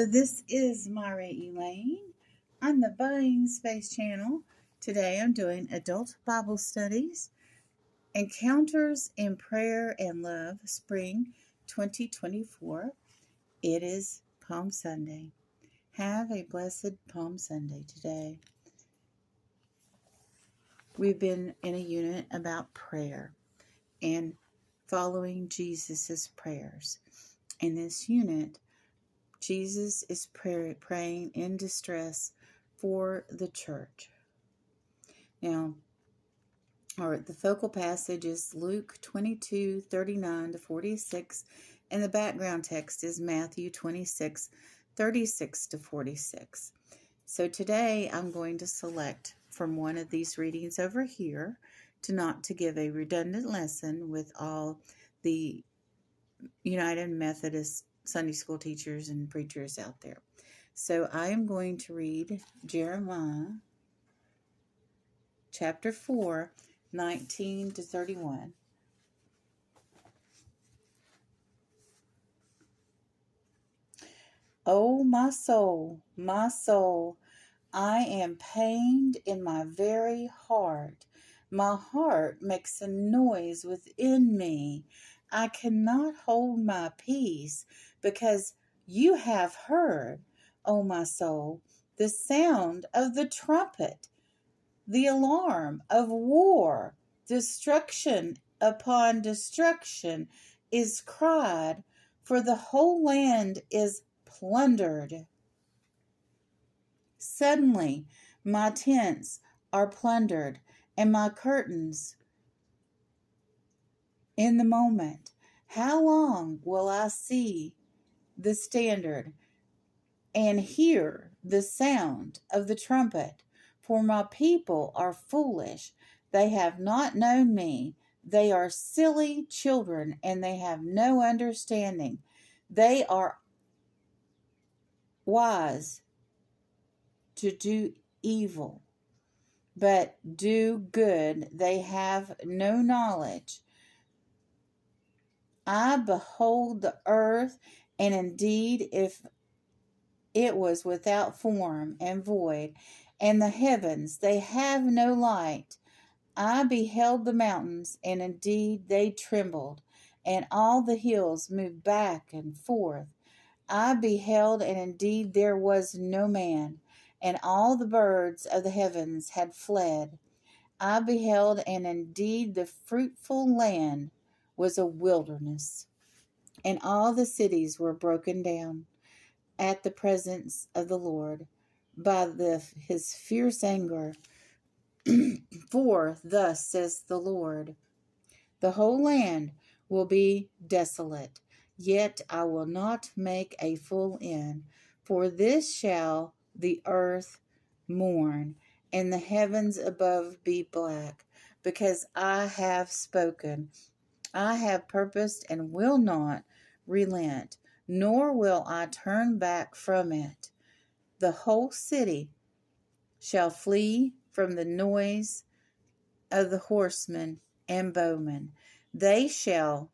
Hello, this is Myra Elaine on the Buying Space channel. Today I'm doing Adult Bible Studies, Encounters in Prayer and Love, Spring 2024. It is Palm Sunday. Have a blessed Palm Sunday today. We've been in a unit about prayer and following Jesus' prayers. In this unit, Jesus is praying in distress for the church. Now, the focal passage is Luke 22:39-46, and the background text is Matthew 26:36-46. So today I'm going to select from one of these readings over here to give a redundant lesson with all the United Methodist Sunday school teachers and preachers out there. So I am going to read Jeremiah chapter 4, 19-31. Oh, my soul, I am pained in my very heart. My heart makes a noise within me. I cannot hold my peace because you have heard, O my soul, the sound of the trumpet, the alarm of war. Destruction upon destruction is cried, for the whole land is plundered. Suddenly my tents are plundered, and my curtains in the moment. How long will I see the standard and hear the sound of the trumpet? For my people are foolish. They have not known me. They are silly children, and they have no understanding. They are wise to do evil, but do good. They have no knowledge. I behold the earth, and indeed if it was without form and void, and the heavens, they have no light. I beheld the mountains, and indeed they trembled, and all the hills moved back and forth. I beheld, and indeed there was no man, and all the birds of the heavens had fled. I beheld, and indeed the fruitful land was a wilderness, and all the cities were broken down at the presence of the Lord by his fierce anger. For thus says the Lord, the whole land will be desolate, yet I will not make a full end. For this shall the earth mourn, and the heavens above be black, because I have spoken. I have purposed and will not relent, nor will I turn back from it. The whole city shall flee from the noise of the horsemen and bowmen. They shall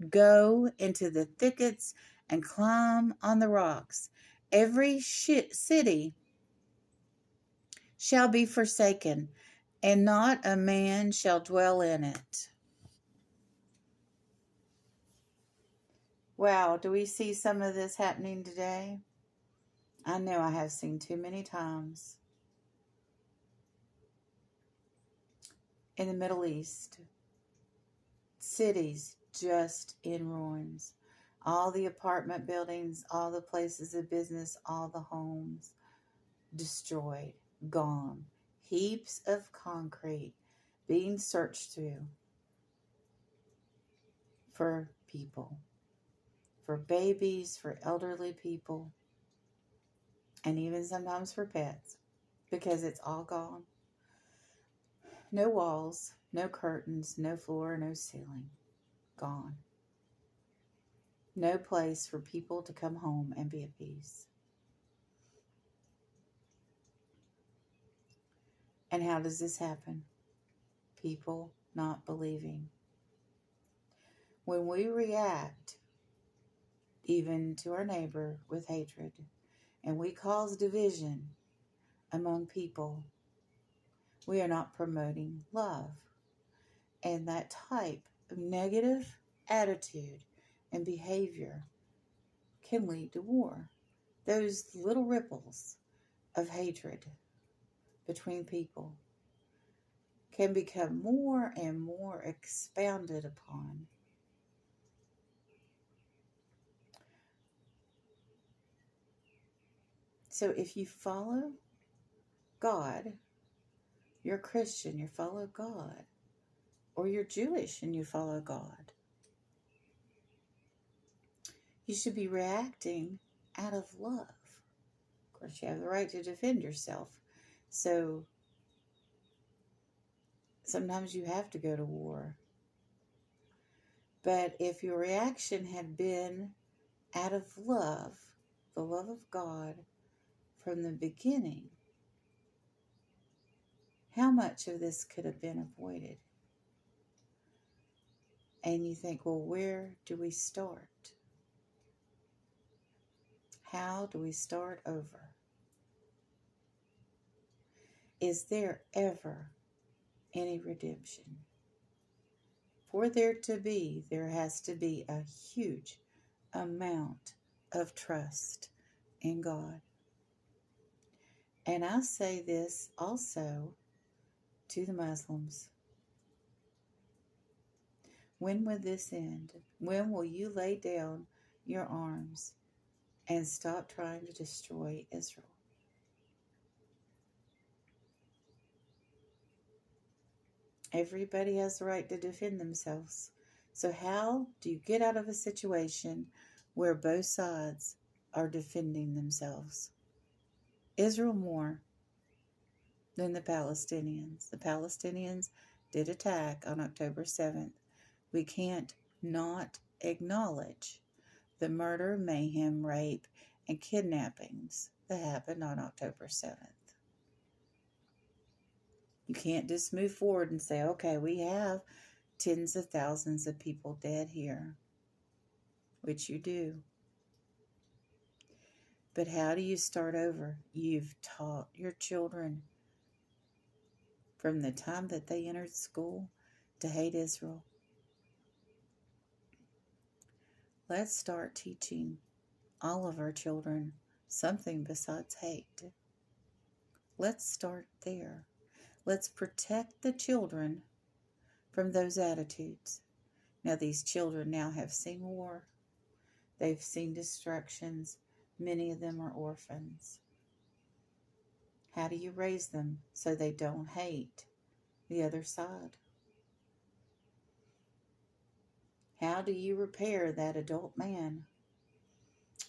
go into the thickets and climb on the rocks. Every city shall be forsaken, and not a man shall dwell in it. Wow, do we see some of this happening today? I know I have seen too many times. In the Middle East, cities just in ruins. All the apartment buildings, all the places of business, all the homes destroyed, gone. Heaps of concrete being searched through for people, for babies, for elderly people, and even sometimes for pets, because it's all gone. No walls, no curtains, no floor, no ceiling. Gone. No place for people to come home and be at peace. And how does this happen? People not believing. When we react even to our neighbor, with hatred, and we cause division among people, we are not promoting love. And that type of negative attitude and behavior can lead to war. Those little ripples of hatred between people can become more and more expounded upon. So if you follow God, you're a Christian, you follow God, or you're Jewish and you follow God, you should be reacting out of love. Of course, you have the right to defend yourself. So sometimes you have to go to war. But if your reaction had been out of love, the love of God from the beginning, how much of this could have been avoided? And you think, well, where do we start? How do we start over? Is there ever any redemption? For there to be, there has to be a huge amount of trust in God. And I say this also to the Muslims. When will this end? When will you lay down your arms and stop trying to destroy Israel? Everybody has the right to defend themselves. So how do you get out of a situation where both sides are defending themselves? Israel more than the Palestinians. The Palestinians did attack on October 7th. We can't not acknowledge the murder, mayhem, rape, and kidnappings that happened on October 7th. You can't just move forward and say, okay, we have tens of thousands of people dead here, which you do. But how do you start over? You've taught your children from the time that they entered school to hate Israel. Let's start teaching all of our children something besides hate. Let's start there. Let's protect the children from those attitudes. Now, these children now have seen war. They've seen destructions. Many of them are orphans. How do you raise them so they don't hate the other side? How do you repair that adult man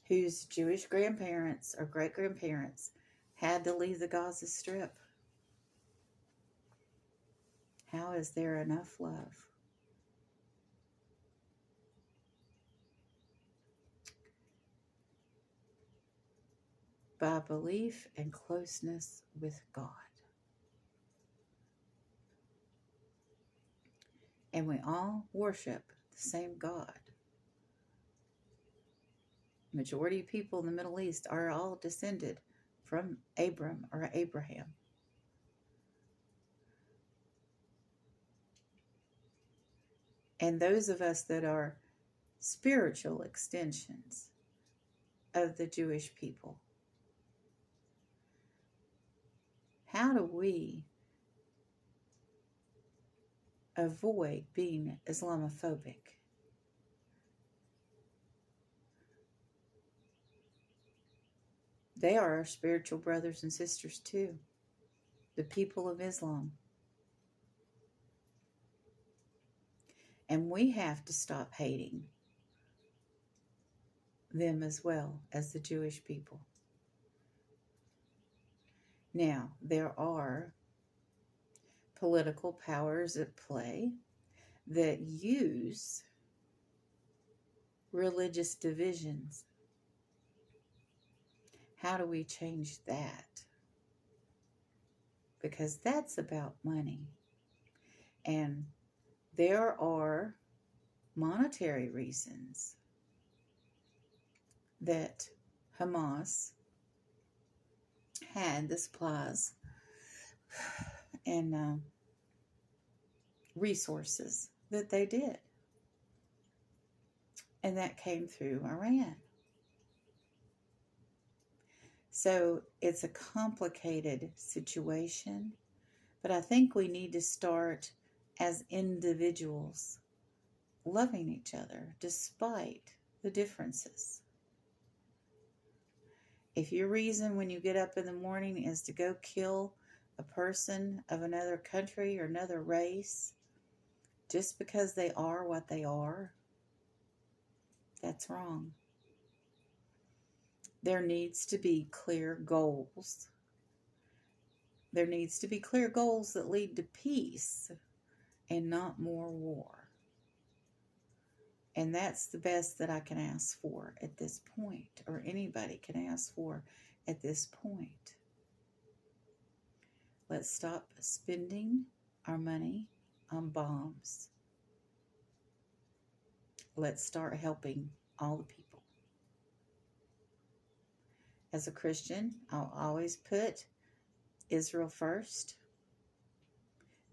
whose Jewish grandparents or great-grandparents had to leave the Gaza Strip? How is there enough love? By belief and closeness with God. And we all worship the same God. Majority of people in the Middle East are all descended from Abram or Abraham. And those of us that are spiritual extensions of the Jewish people, how do we avoid being Islamophobic? They are our spiritual brothers and sisters too, the people of Islam. And we have to stop hating them as well as the Jewish people. Now, there are political powers at play that use religious divisions. How do we change that? Because that's about money. And there are monetary reasons that Hamas had the supplies and resources that they did. And that came through Iran. So it's a complicated situation, but I think we need to start as individuals loving each other despite the differences. If your reason when you get up in the morning is to go kill a person of another country or another race just because they are what they are, that's wrong. There needs to be clear goals. There needs to be clear goals that lead to peace and not more war. And that's the best that I can ask for at this point, or anybody can ask for at this point. Let's stop spending our money on bombs. Let's start helping all the people. As a Christian, I'll always put Israel first.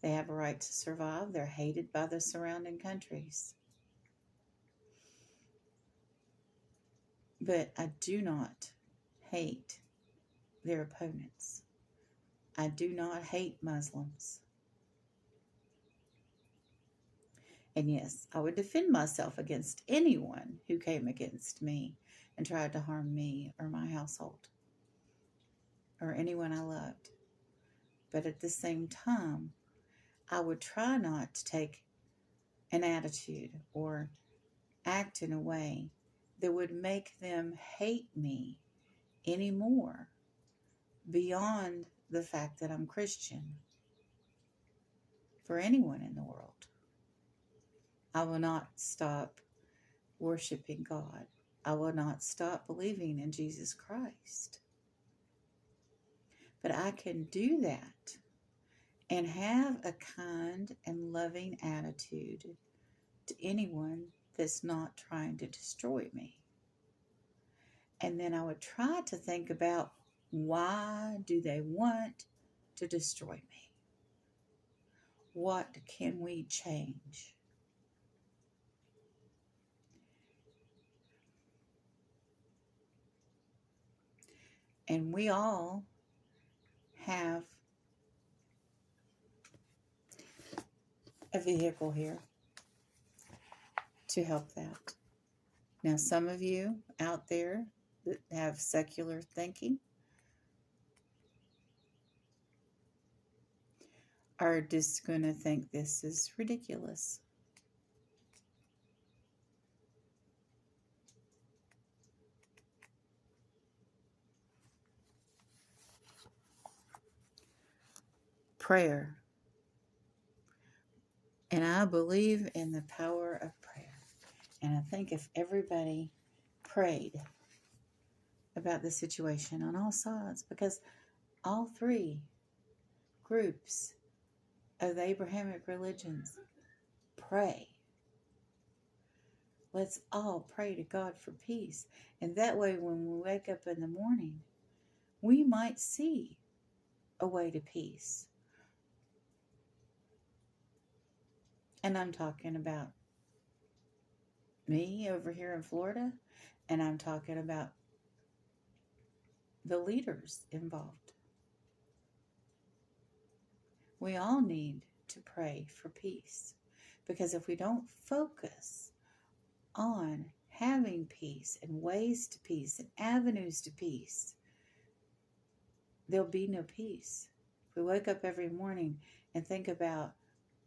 They have a right to survive. They're hated by the surrounding countries. But I do not hate their opponents. I do not hate Muslims. And yes, I would defend myself against anyone who came against me and tried to harm me or my household or anyone I loved. But at the same time, I would try not to take an attitude or act in a way that would make them hate me anymore beyond the fact that I'm Christian. For anyone in the world, I will not stop worshiping God. I will not stop believing in Jesus Christ. But I can do that and have a kind and loving attitude to anyone that's not trying to destroy me. And then I would try to think about, why do they want to destroy me? What can we change? And we all have a vehicle here to help that. Now, some of you out there that have secular thinking are just going to think this is ridiculous. Prayer. And I believe in the power of prayer. And I think if everybody prayed about the situation on all sides, because all three groups of the Abrahamic religions pray. Let's all pray to God for peace. And that way, when we wake up in the morning, we might see a way to peace. And I'm talking about me over here in Florida, and I'm talking about the leaders involved. We all need to pray for peace, because if we don't focus on having peace and ways to peace and avenues to peace, there'll be no peace. If we wake up every morning and think about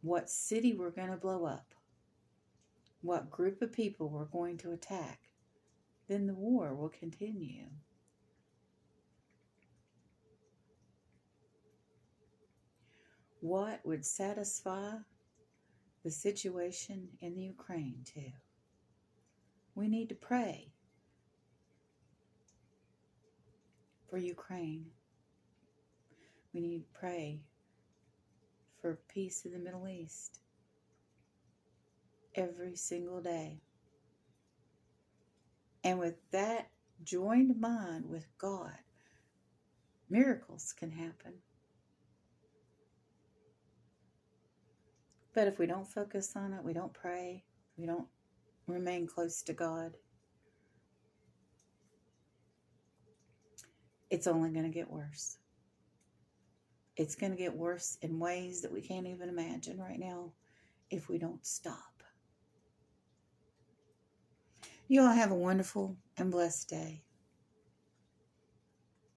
what city we're going to blow up, what group of people we're going to attack, then the war will continue. What would satisfy the situation in the Ukraine too? We need to pray for Ukraine. We need to pray for peace in the Middle East every single day. And with that joined mind with God, miracles can happen. But if we don't focus on it, we don't pray, we don't remain close to God, it's only going to get worse. It's going to get worse in ways that we can't even imagine right now if we don't stop. You all have a wonderful and blessed day.